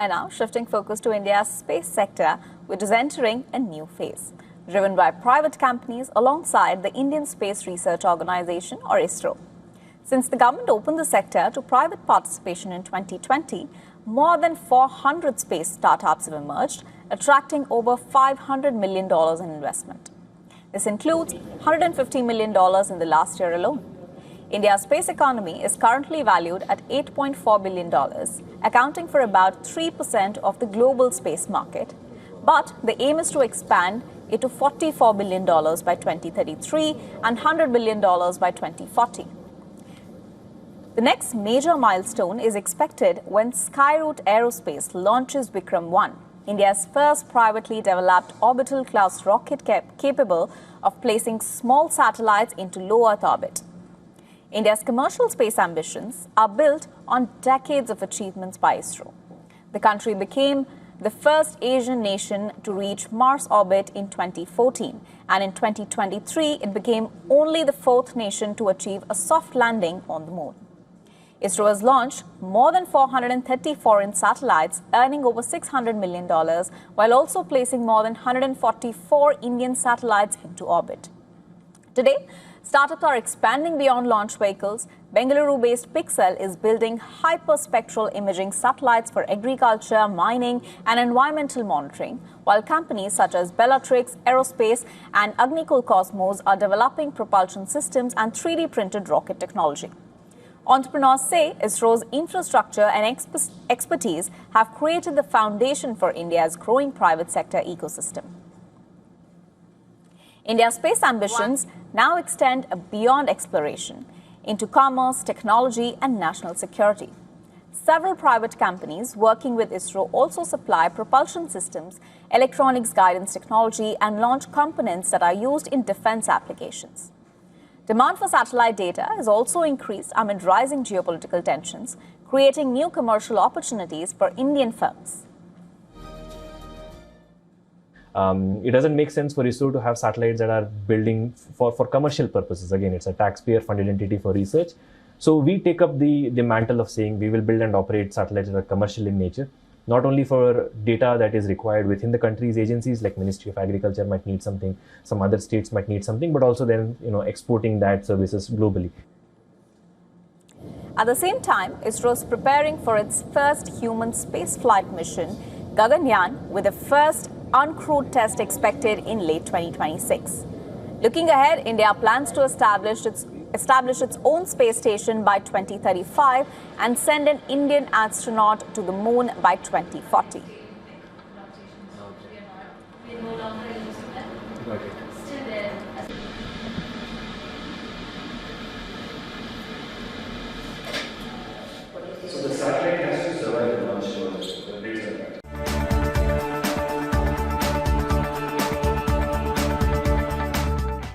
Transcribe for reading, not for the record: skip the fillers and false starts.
And now shifting focus to India's space sector, which is entering a new phase, driven by private companies alongside the Indian Space Research Organization or ISRO. Since the government opened the sector to private participation in 2020, more than 400 space startups have emerged, attracting over $500 million in investment. This includes $150 million in the last year alone. India's space economy is currently valued at $8.4 billion, accounting for about 3% of the global space market. But the aim is to expand it to $44 billion by 2033 and $100 billion by 2040. The next major milestone is expected when Skyroot Aerospace launches Vikram 1, India's first privately developed orbital-class rocket capable of placing small satellites into low Earth orbit. India's commercial space ambitions are built on decades of achievements by ISRO. The country became the first Asian nation to reach Mars orbit in 2014, and in 2023 it became only the fourth nation to achieve a soft landing on the moon. ISRO has launched more than 430 foreign satellites, earning over $600 million, while also placing more than 144 Indian satellites into orbit. Today, startups are expanding beyond launch vehicles. Bengaluru-based Pixel is building hyperspectral imaging satellites for agriculture, mining, and environmental monitoring, while companies such as Bellatrix Aerospace and Agnikul Cosmos are developing propulsion systems and 3D-printed rocket technology. Entrepreneurs say ISRO's infrastructure and expertise have created the foundation for India's growing private sector ecosystem. India's space ambitions now extend beyond exploration into commerce, technology, and national security. Several private companies working with ISRO also supply propulsion systems, electronics guidance technology, and launch components that are used in defense applications. Demand for satellite data has also increased amid rising geopolitical tensions, creating new commercial opportunities for Indian firms. It doesn't make sense for ISRO to have satellites that are building for commercial purposes. Again, it's a taxpayer-funded entity for research. So we take up the mantle of saying we will build and operate satellites that are commercial in nature, not only for data that is required within the country's agencies, like Ministry of Agriculture might need something, some other states might need something, but also then exporting that services globally. At the same time, ISRO is preparing for its first human spaceflight mission, Gaganyaan, with the first uncrewed test expected in late 2026. Looking ahead, India plans to establish its own space station by 2035 and send an Indian astronaut to the moon by 2040. Okay.